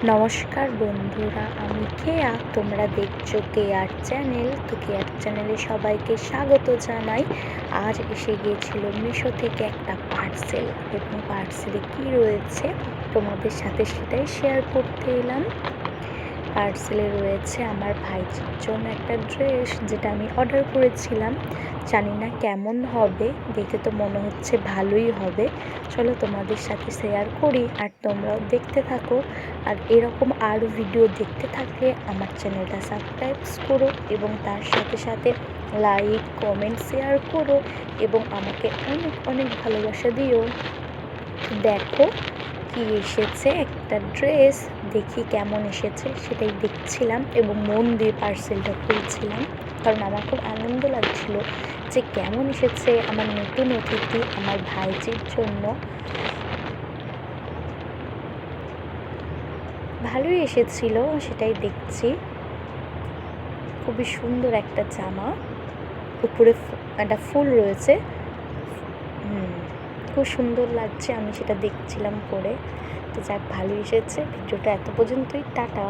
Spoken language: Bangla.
নমস্কার বন্ধুরা, আমি কেয়া। তোমরা দেখছো কেয়ার চ্যানেল। তো কেয়ার চ্যানেলে সবাইকে স্বাগত জানাই। আজ এসে গিয়েছিল মিশো থেকে একটা পার্সেল, এবং পার্সেলে কী রয়েছে তোমাদের সাথে সেটাই শেয়ার করতে এলাম। পার্সেলে রয়েছে আমার ভাইজির জন্য একটা ড্রেস, যেটা আমি অর্ডার করেছিলাম। জানি না কেমন হবে, দেখে তো মনে হচ্ছে ভালোই হবে। চলো তোমাদের সাথে শেয়ার করি, আর তোমরাও দেখতে থাকো। আর এরকম আরও ভিডিও দেখতে থাকলে আমার চ্যানেলটা সাবস্ক্রাইব করো, এবং তার সাথে সাথে লাইক, কমেন্ট, শেয়ার করো, এবং আমাকে অনেক অনেক ভালোবাসা দিও। দেখো কি এসেছে, একটা ড্রেস। দেখি কেমন এসেছে সেটাই দেখছিলাম, এবং মন দিয়ে পার্সেলটা খুলছিলাম, কারণ আমার খুব আনন্দ লাগছিল যে কেমন এসেছে আমার নতুন অতিথি, আমার ভাইজির জন্য। ভালোই এসেছিল, সেটাই দেখছি। খুবই সুন্দর একটা জামা, উপরে একটা ফুল রয়েছে। খুব সুন্দর লাগছে, আমি সেটা দেখছিলাম পরে। তো যাক, ভালো এসেছে। ভিডিওটা এত পর্যন্তই, টাটা।